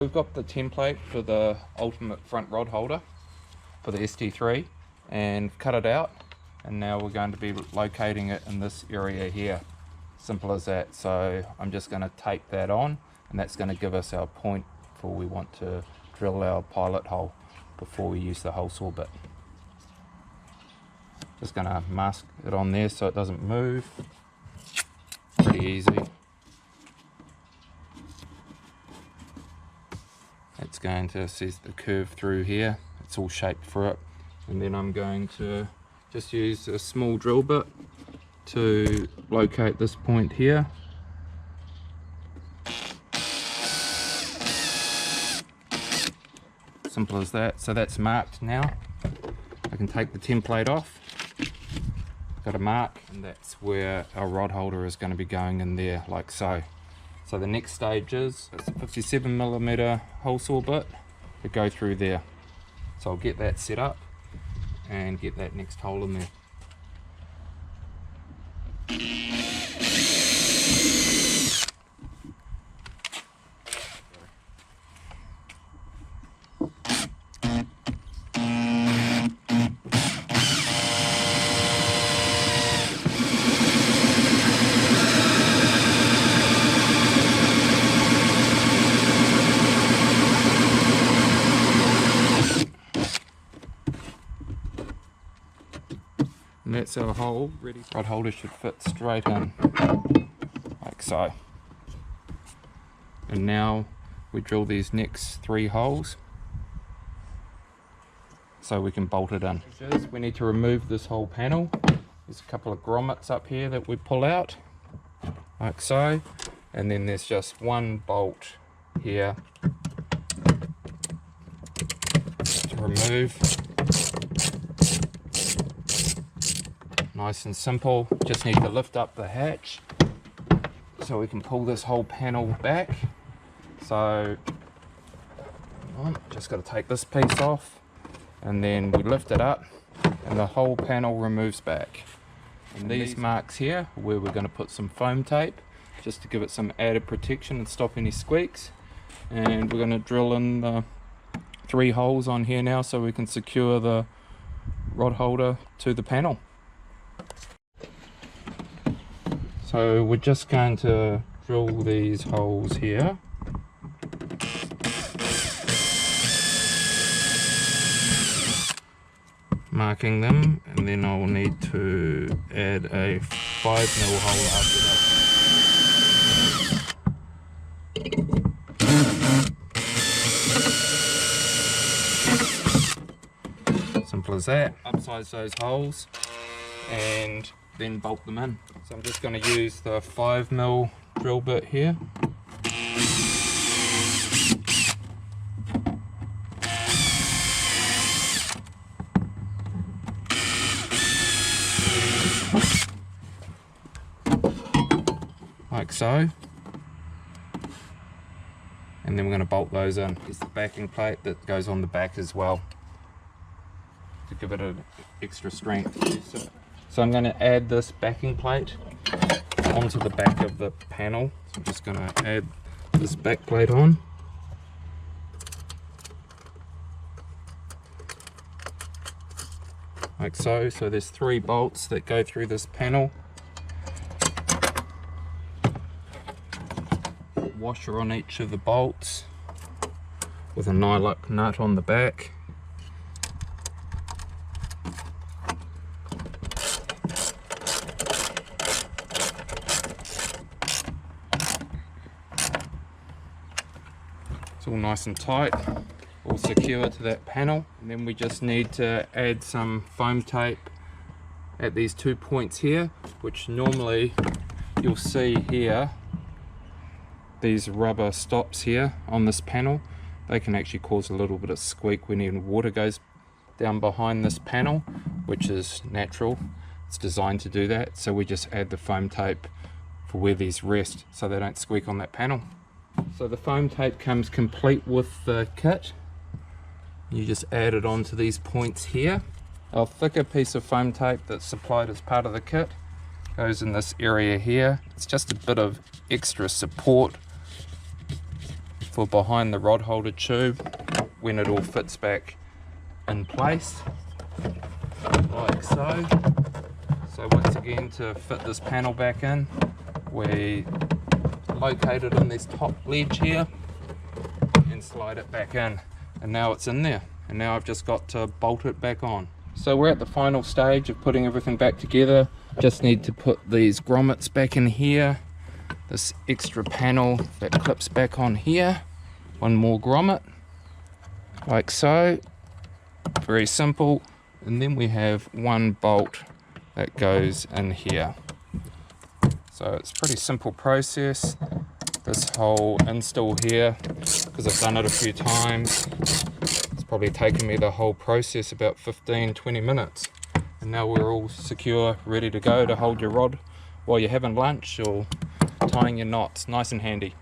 We've got the template for the ultimate front rod holder for the ST3 and cut it out, and now we're going to be locating it in this area here. Simple as that. So I'm just going to tape that on, and that's going to give us our point for we want to drill our pilot hole before we use the hole saw bit. Just going to mask it on there so it doesn't move. Pretty easy. It's going to see the curve through here, it's all shaped for it, and then I'm going to just use a small drill bit to locate this point here. Simple as that. So that's marked now. I can take the template off, got a mark, and that's where our rod holder is going to be going in there, like so. So the next stage is it's a 57mm hole saw bit to go through there. So I'll get that set up and get that next hole in there. And that's our hole ready. Rod holder should fit straight in, like so. And now we drill these next 3 holes so we can bolt it in. We need to remove this whole panel. There's a couple of grommets up here that we pull out, like so. And then there's just one bolt here to remove. Nice and simple. Just need to lift up the hatch so we can pull this whole panel back. So just got to take this piece off, and then we lift it up and the whole panel removes back. And these marks here where we're going to put some foam tape just to give it some added protection and stop any squeaks. And we're going to drill in the 3 holes on here now so we can secure the rod holder to the panel. So we're just going to drill these holes here. Marking them, and then I'll need to add a 5mm hole after that. Simple as that. Upsize those holes and then bolt them in. So I'm just going to use the 5mm drill bit here. Like so. And then we're going to bolt those in. There's the backing plate that goes on the back as well to give it an extra strength. So I'm going to add this backing plate onto the back of the panel. So I'm just going to add this back plate on. Like so. So there's 3 bolts that go through this panel. Washer on each of the bolts with a nylock nut on the back. It's all nice and tight, all secure to that panel. And then we just need to add some foam tape at these 2 points here, which normally you'll see here, these rubber stops here on this panel. They can actually cause a little bit of squeak when even water goes down behind this panel, which is natural. It's designed to do that. So we just add the foam tape for where these rest so they don't squeak on that panel. So the foam tape comes complete with the kit. You just add it onto these points here. A thicker piece of foam tape that's supplied as part of the kit goes in this area here. It's just a bit of extra support for behind the rod holder tube when it all fits back in place, like so. So once again, to fit this panel back in, we locate it on this top ledge here and slide it back in, and now it's in there, and now I've just got to bolt it back on. So we're at the final stage of putting everything back together. Just need to put these grommets back in here, this extra panel that clips back on here, one more grommet like so, very simple, and then we have one bolt that goes in here. So it's a pretty simple process, this whole install here, because I've done it a few times. It's probably taken me the whole process about 15-20 minutes, and now we're all secure, ready to go to hold your rod while you're having lunch or tying your knots. Nice and handy.